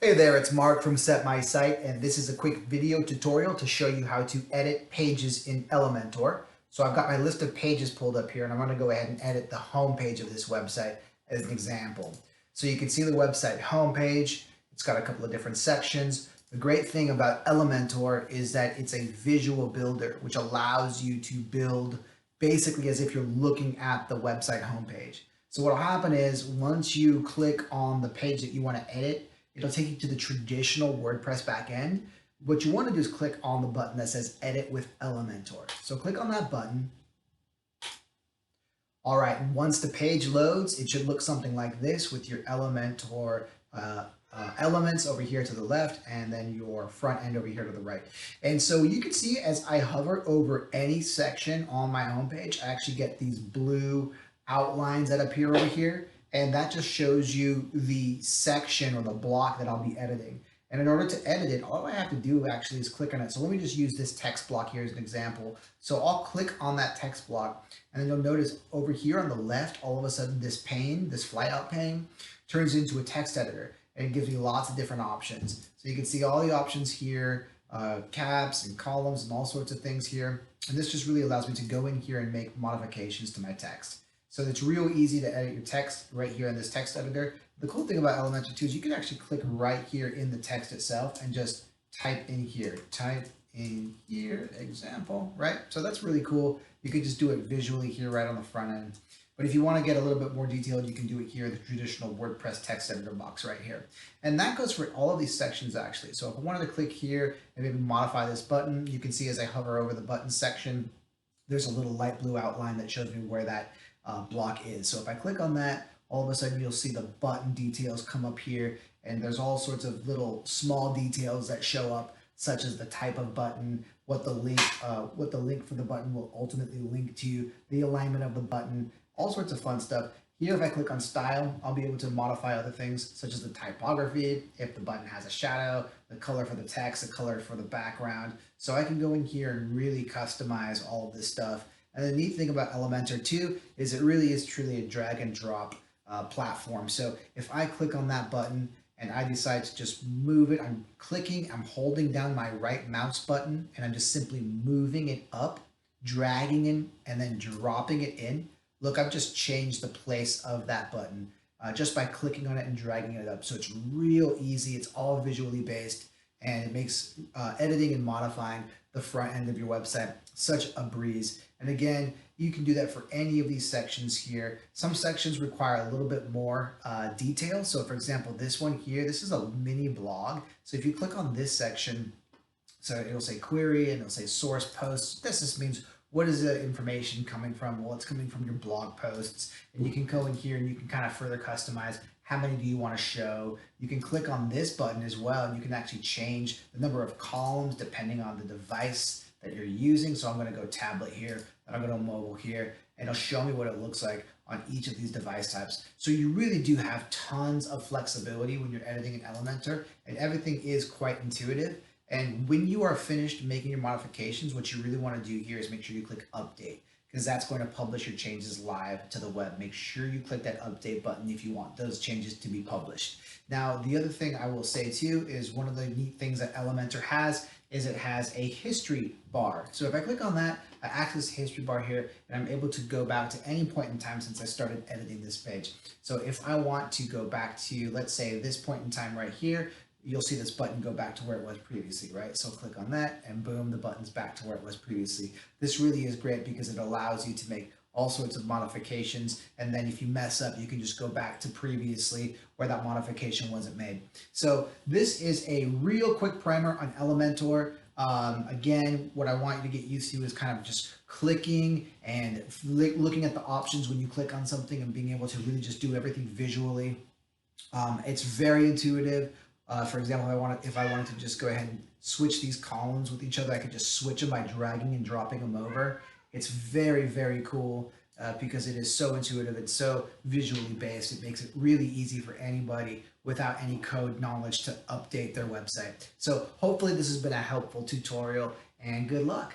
Hey there, it's Mark from SetMySite, and this is a quick video tutorial to show you how to edit pages in Elementor. So I've got my list of pages pulled up here, and I'm going to go ahead and edit the home page of this website as an example. So you can see the website homepage. It's got a couple of different sections. The great thing about Elementor is that it's a visual builder, which allows you to build basically as if you're looking at the website homepage. So what will happen is once you click on the page that you want to edit, it'll take you to the traditional WordPress backend. What you want to do is click on the button that says Edit with Elementor. So click on that button. All right, once the page loads, it should look something like this with your Elementor elements over here to the left and then your front end over here to the right. And so you can see as I hover over any section on my homepage, I actually get these blue outlines that appear over here. And that just shows you the section or the block that I'll be editing. And in order to edit it, all I have to do actually is click on it. So let me just use this text block here as an example. So I'll click on that text block, and then you'll notice over here on the left, all of a sudden this pane, this flyout pane, turns into a text editor. And it gives you lots of different options. So you can see all the options here, caps and columns and all sorts of things here. And this just really allows me to go in here and make modifications to my text. So it's real easy to edit your text right here in this text editor. The cool thing about Elementor too is you can actually click right here in the text itself and just type in here example, right? So that's really cool. You can just do it visually here right on the front end. But if you want to get a little bit more detailed, you can do it here in the traditional WordPress text editor box right here. And that goes for all of these sections actually. So if I wanted to click here and maybe modify this button, you can see as I hover over the button section, there's a little light blue outline that shows me where that block is. So if I click on that, all of a sudden you'll see the button details come up here, and there's all sorts of little small details that show up, such as the type of button, what the link for the button will ultimately link to, the alignment of the button, all sorts of fun stuff. Here, if I click on style, I'll be able to modify other things such as the typography, if the button has a shadow, the color for the text, the color for the background. So I can go in here and really customize all of this stuff. And the neat thing about Elementor too is it really is truly a drag and drop platform. So if I click on that button and I decide to just move it, I'm holding down my right mouse button and I'm just simply moving it up, dragging it, and then dropping it in. Look, I've just changed the place of that button just by clicking on it and dragging it up. So it's real easy. It's all visually based, and it makes editing and modifying the front end of your website such a breeze. And again, you can do that for any of these sections here. Some sections require a little bit more detail. So for example, this one here, this is a mini blog. So if you click on this section, so it'll say query and it'll say source posts. This just means what is the information coming from? Well, it's coming from your blog posts. And you can go in here and you can kind of further customize how many do you want to show. You can click on this button as well, and you can actually change the number of columns depending on the device that you're using. So I'm going to go tablet here, and I'm going to mobile here, and it'll show me what it looks like on each of these device types. So you really do have tons of flexibility when you're editing in Elementor, and everything is quite intuitive. And when you are finished making your modifications, what you really want to do here is make sure you click update, because that's going to publish your changes live to the web. Make sure you click that update button if you want those changes to be published. Now, the other thing I will say too is one of the neat things that Elementor has is it has a history bar. So if I click on that, I access the history bar here, and I'm able to go back to any point in time since I started editing this page. So if I want to go back to, let's say, this point in time right here, you'll see this button go back to where it was previously, right? So click on that and boom, the button's back to where it was previously. This really is great because it allows you to make all sorts of modifications. And then if you mess up, you can just go back to previously where that modification wasn't made. So this is a real quick primer on Elementor. Again, what I want you to get used to is kind of just clicking and looking at the options when you click on something and being able to really just do everything visually. It's very intuitive. For example, if I wanted to just go ahead and switch these columns with each other, I could just switch them by dragging and dropping them over. It's very, very cool because it is so intuitive. It's so visually based. It makes it really easy for anybody without any code knowledge to update their website. So hopefully this has been a helpful tutorial, and good luck.